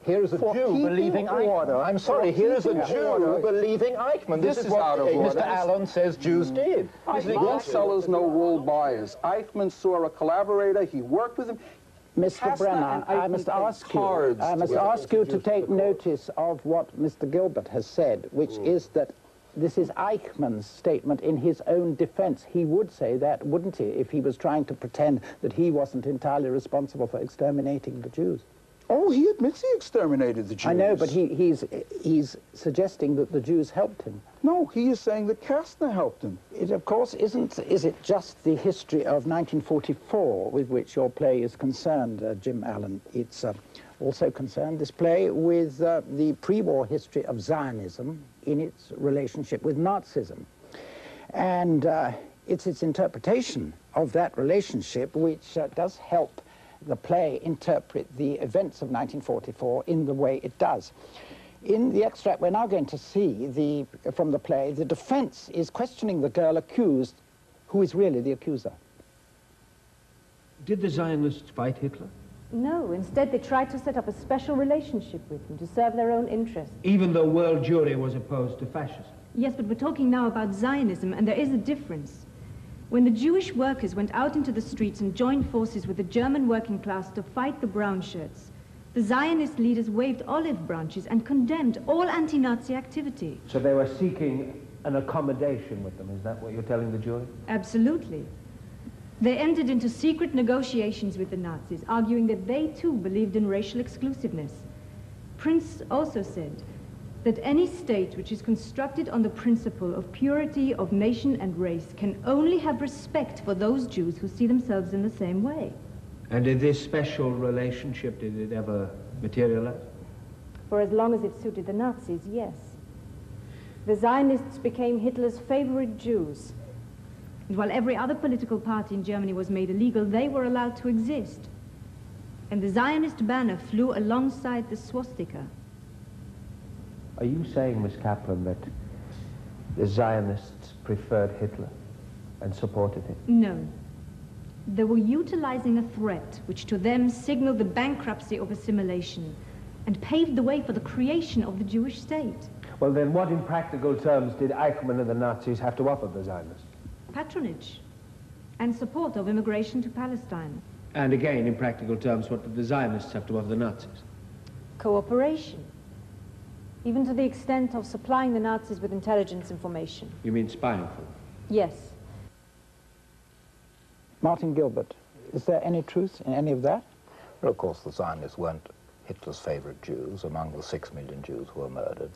Here is a Jew believing Eichmann. I'm sorry, here is a Jew believing Eichmann. This is what out of order. Mr. Allen says Jews did. Wool sellers, no wool buyers. Eichmann saw a collaborator, he worked with him. Mr. Brenner, I must ask you to take notice of what Mr. Gilbert has said, which is that this is Eichmann's statement in his own defense. He would say that, wouldn't he, if he was trying to pretend that he wasn't entirely responsible for exterminating the Jews? Oh, he admits he exterminated the Jews. I know, but he's suggesting that the Jews helped him. No, he is saying that Kastner helped him. It, of course, is it just the history of 1944 with which your play is concerned, Jim Allen? It's also concerned, this play, with the pre-war history of Zionism in its relationship with Nazism. And it's its interpretation of that relationship which does help the play interpret the events of 1944 in the way it does. In the extract we're now going to see from the play, the defense is questioning the girl accused, who is really the accuser. Did the Zionists fight Hitler? No, instead they tried to set up a special relationship with him to serve their own interests. Even though world Jewry was opposed to fascism? Yes, but we're talking now about Zionism, and there is a difference. When the Jewish workers went out into the streets and joined forces with the German working class to fight the brown shirts, the Zionist leaders waved olive branches and condemned all anti-Nazi activity. So they were seeking an accommodation with them, is that what you're telling the jury? Absolutely. They entered into secret negotiations with the Nazis, arguing that they too believed in racial exclusiveness. Prince also said that any state which is constructed on the principle of purity of nation and race can only have respect for those Jews who see themselves in the same way. And in this special relationship, did it ever materialize? For as long as it suited the Nazis, yes. The Zionists became Hitler's favorite Jews. And while every other political party in Germany was made illegal, they were allowed to exist. And the Zionist banner flew alongside the swastika. Are you saying, Miss Kaplan, that the Zionists preferred Hitler and supported him? No. They were utilizing a threat which to them signaled the bankruptcy of assimilation and paved the way for the creation of the Jewish state. Well, then what in practical terms did Eichmann and the Nazis have to offer the Zionists? Patronage and support of immigration to Palestine. And again, in practical terms, what did the Zionists have to offer the Nazis? Cooperation. Even to the extent of supplying the Nazis with intelligence information. You mean spying for them? Yes. Martin Gilbert, is there any truth in any of that? Well, of course, the Zionists weren't Hitler's favorite Jews. Among the 6 million Jews who were murdered,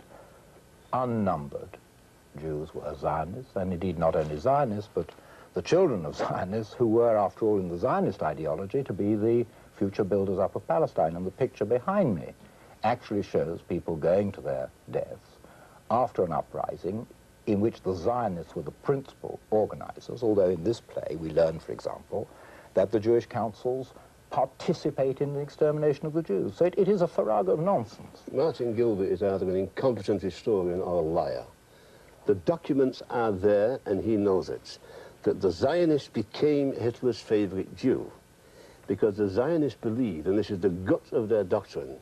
unnumbered Jews were Zionists, and indeed not only Zionists, but the children of Zionists, who were, after all, in the Zionist ideology, to be the future builders up of Palestine. And the picture behind me actually shows people going to their deaths after an uprising in which the Zionists were the principal organizers, although in this play we learn, for example, that the Jewish councils participate in the extermination of the Jews. So it is a farrago of nonsense. Martin Gilbert is either an incompetent historian or a liar. The documents are there, and he knows it, that the Zionists became Hitler's favorite Jew because the Zionists believe, and this is the guts of their doctrine,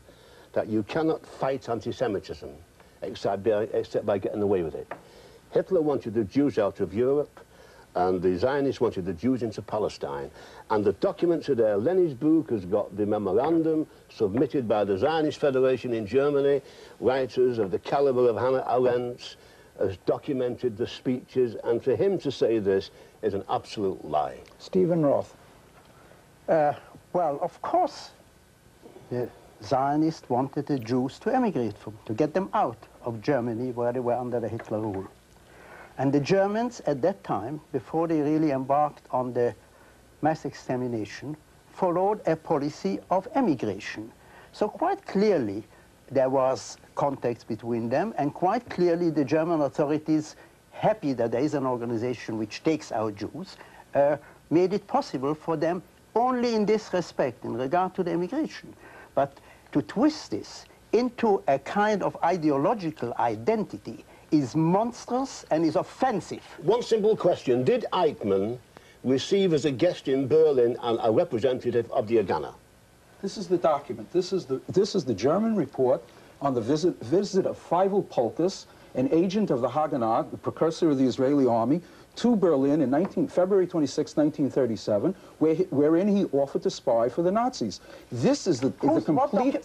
that you cannot fight anti-Semitism except by getting away with it. Hitler wanted the Jews out of Europe, and the Zionists wanted the Jews into Palestine. And the documents are there. Lenin's book has got the memorandum submitted by the Zionist Federation in Germany. Writers of the caliber of Hannah Arendt has documented the speeches, and for him to say this is an absolute lie. Stephen Roth. Well, of course, the Zionists wanted the Jews to emigrate to get them out of Germany, where they were under the Hitler rule. And the Germans at that time, before they really embarked on the mass extermination, followed a policy of emigration. So quite clearly there was contact between them, and quite clearly the German authorities, happy that there is an organization which takes out Jews, made it possible for them only in this respect, in regard to the immigration. But to twist this into a kind of ideological identity is monstrous and is offensive. One simple question. Did Eichmann receive as a guest in Berlin a representative of the Haganah? This is the document. This is the German report on the visit of Feivel Polkus, an agent of the Haganah, the precursor of the Israeli army, to Berlin in February 26, 1937, wherein he offered to spy for the Nazis. This is the complete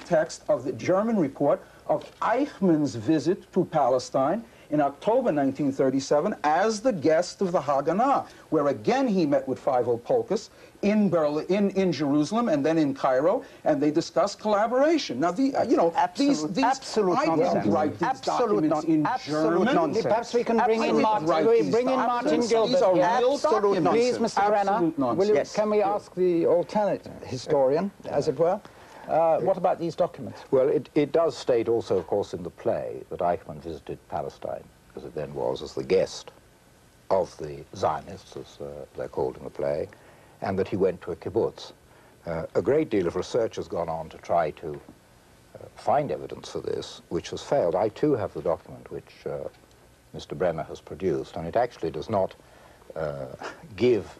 text of the German report of Eichmann's visit to Palestine in October 1937 as the guest of the Haganah, where again he met with Feivel Polkus in Berlin, in Jerusalem, and then in Cairo, and they discussed collaboration. Now, these I didn't write these documents in German. Perhaps we can bring in Martin Gilbert. These are real documents. Please, Mr. Brenner, can we ask the alternate historian, as it were? What about these documents? Well, it does state also, of course, in the play that Eichmann visited Palestine, as it then was, as the guest of the Zionists, as they're called in the play, and that he went to a kibbutz. A great deal of research has gone on to try to find evidence for this, which has failed. I, too, have the document which Mr. Brenner has produced, and it actually does not give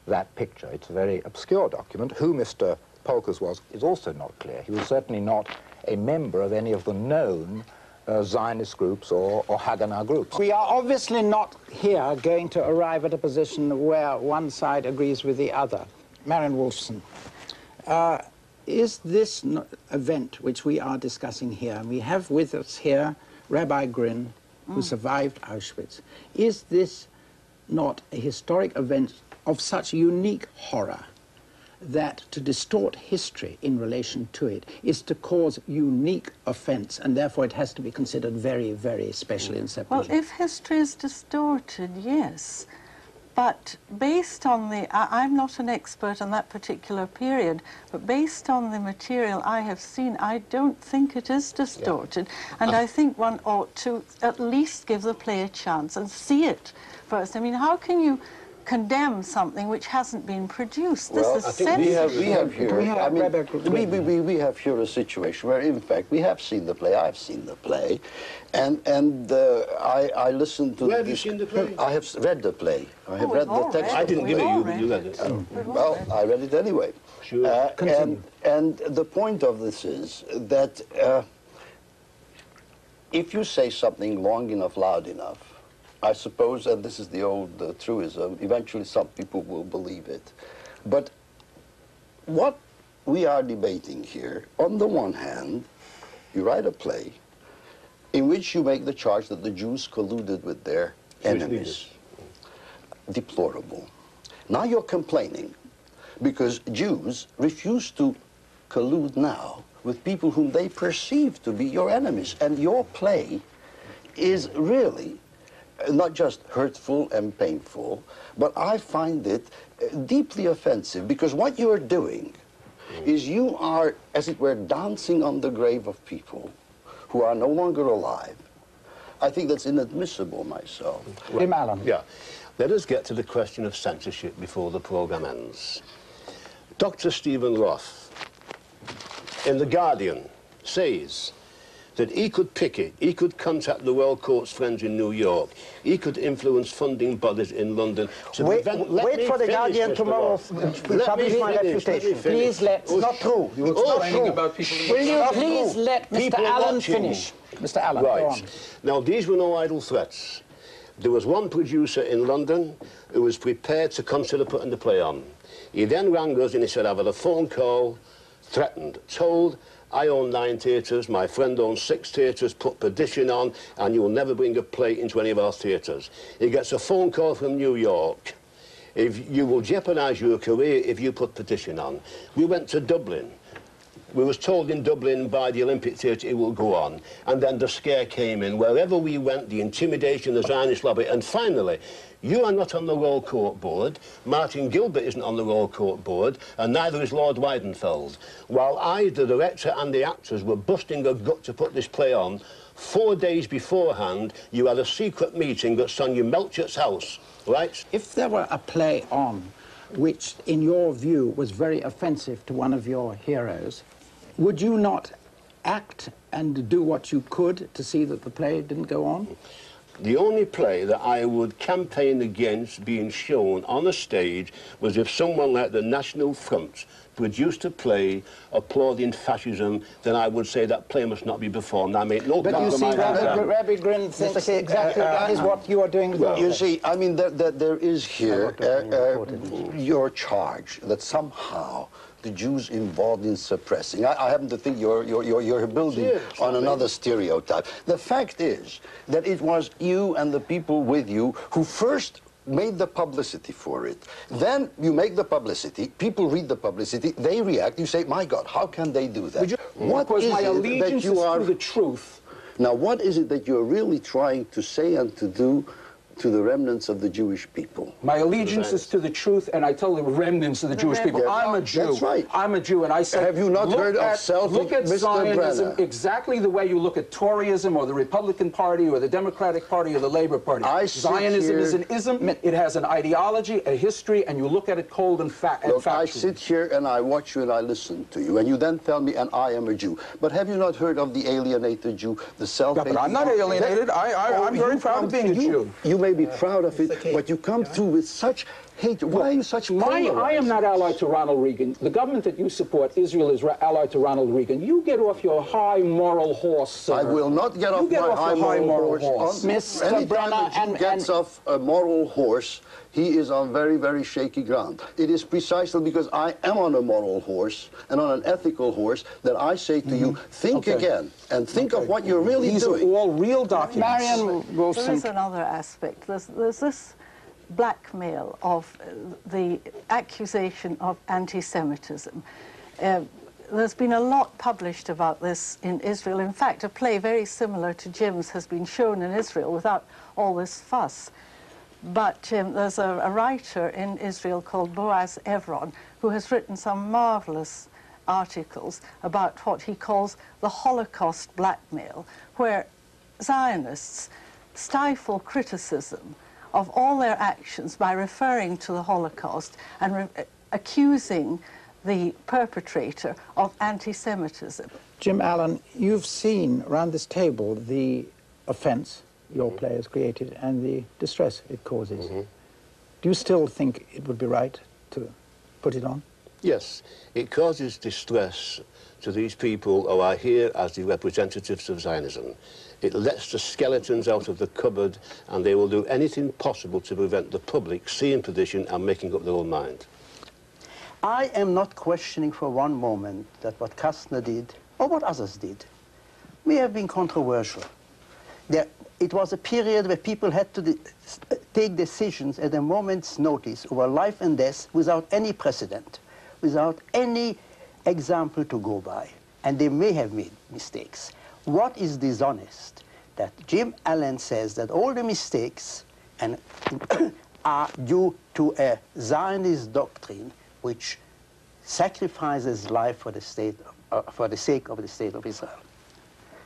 that picture. It's a very obscure document. Who Mr. Polkus was is also not clear. He was certainly not a member of any of the known Zionist groups or Haganah groups. We are obviously not here going to arrive at a position where one side agrees with the other. Marion Wolfson, is this event which we are discussing here, and we have with us here Rabbi Grin, who survived Auschwitz, is this not a historic event of such unique horror that to distort history in relation to it is to cause unique offense, and therefore it has to be considered very, very special and separate? Well, if history is distorted, yes. But based on the... I'm not an expert on that particular period, but based on the material I have seen, I don't think it is distorted. Yeah. And I think one ought to at least give the play a chance and see it first. I mean, how can you condemn something which hasn't been produced? Well, this is I think we have here, I mean, we have here a situation where, in fact, we have seen the play. I've seen the play, and I listened to... Where have you seen the play? I have read the play. I have read the text. I didn't give it you, but you read it. Well, I read it anyway. Sure. And the point of this is that if you say something long enough, loud enough, I suppose, and this is the old truism, eventually some people will believe it. But what we are debating here, on the one hand, you write a play in which you make the charge that the Jews colluded with their enemies. Deplorable. Now you're complaining because Jews refuse to collude now with people whom they perceive to be your enemies. And your play is really not just hurtful and painful, but I find it deeply offensive, because what you are doing is you are, as it were, dancing on the grave of people who are no longer alive. I think that's inadmissible myself. Jim Allen. Yeah. Let us get to the question of censorship before the programme ends. Dr. Stephen Roth, in The Guardian, says that he could picket, he could contact the World Court's friends in New York, he could influence funding bodies in London to prevent... Wait for the Guardian tomorrow. Publish my reputation. Please let... It's not true. You were complaining about people... Will you please let Mr. Allen finish? Mr. Allen, go on. Now, these were no idle threats. There was one producer in London who was prepared to consider putting the play on. He then rang us and he said, I've had a phone call, threatened, told, I own 9 theatres, my friend owns 6 theatres, put Perdition on, and you will never bring a play into any of our theatres. He gets a phone call from New York. If you will jeopardise your career if you put Perdition on. We went to Dublin. We was told in Dublin by the Olympic Theatre it will go on. And then the scare came in. Wherever we went, the intimidation, the Zionist lobby, and finally, you are not on the Royal Court Board, Martin Gilbert isn't on the Royal Court Board, and neither is Lord Weidenfeld. While I, the director, and the actors were busting a gut to put this play on, 4 days beforehand, you had a secret meeting at Sonia Melchert's house, right? If there were a play on which, in your view, was very offensive to one of your heroes, would you not act and do what you could to see that the play didn't go on? The only play that I would campaign against being shown on a stage was if someone like the National Front produced a play applauding fascism, then I would say that play must not be performed. I make no But you see, Rabbi Grin thinks exactly that is what you are doing as well. You see, I mean, there is here your charge that somehow the Jews involved in suppressing. I happen to think you're building on another stereotype. The fact is that it was you and the people with you who first made the publicity for it. Then you make the publicity, people read the publicity, they react, you say, my God, how can they do that? What is my it allegiance that you are... to the truth. Now, what is it that you're really trying to say and to do to the remnants of the Jewish people? My allegiance is to the truth, and I tell the remnants of the Jewish people, Yeah, I'm a Jew. That's right. I'm a Jew, and I say, have you not heard of look at Mr. Zionism Brenner? exactly the way you look at Toryism or the Republican Party or the Democratic Party or the Labor Party. Zionism is an ism, it has an ideology, a history, and you look at it cold and factual. I sit here and I watch you and I listen to you, and you then tell me, and I am a Jew. But have you not heard of the alienated Jew, the self-hating? But I'm not alienated. I'm very proud of being a Jew. You may be proud of it, but you come through with such hate. Why are you such polarized? I am not allied to Ronald Reagan. The government that you support, Israel, is allied to Ronald Reagan. You get off your high moral horse, sir. I will not get off my high moral horse. Mr. Brenner, Anytime a Jew gets off a moral horse, he is on very, very shaky ground. It is precisely because I am on a moral horse and on an ethical horse that I say to you, think again and think of what you're really doing. These are all real documents. Marion Wolfson. There is another aspect. There's this blackmail of the accusation of anti-Semitism. There's been a lot published about this in Israel. In fact, a play very similar to Jim's has been shown in Israel without all this fuss. But there's a writer in Israel called Boaz Evron who has written some marvelous articles about what he calls the Holocaust blackmail, where Zionists stifle criticism of all their actions by referring to the Holocaust and accusing the perpetrator of anti-Semitism. Jim Allen, you've seen around this table the offence your play has created and the distress it causes. Do you still think it would be right to put it on? Yes, it causes distress to these people who are here as the representatives of Zionism. It lets the skeletons out of the cupboard, and they will do anything possible to prevent the public seeing Perdition and making up their own mind. I am not questioning for one moment that what Kastner did, or what others did, may have been controversial. It was a period where people had to take decisions at a moment's notice over life and death without any precedent, without any example to go by. And they may have made mistakes. What is dishonest? That Jim Allen says that all the mistakes are due to a Zionist doctrine which sacrifices life for the sake of the state of Israel.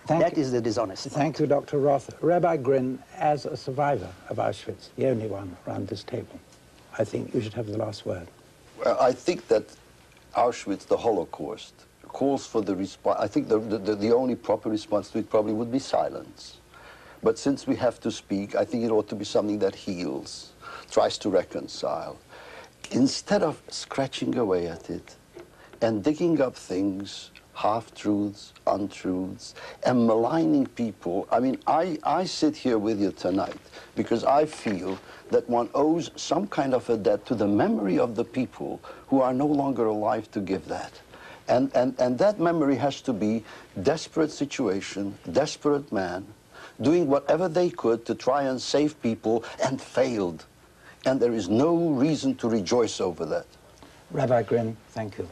That is the dishonesty. Thank you, Dr. Roth. Rabbi Grin, as a survivor of Auschwitz, the only one around this table, I think you should have the last word. Well, I think that Auschwitz, the Holocaust, calls for the response. I think the only proper response to it probably would be silence. But since we have to speak, I think it ought to be something that heals, tries to reconcile. Instead of scratching away at it and digging up things, half-truths, untruths, and maligning people. I mean, I sit here with you tonight because I feel that one owes some kind of a debt to the memory of the people who are no longer alive to give that. And that memory has to be desperate situation, desperate man, doing whatever they could to try and save people and failed. And there is no reason to rejoice over that. Rabbi Grin, thank you.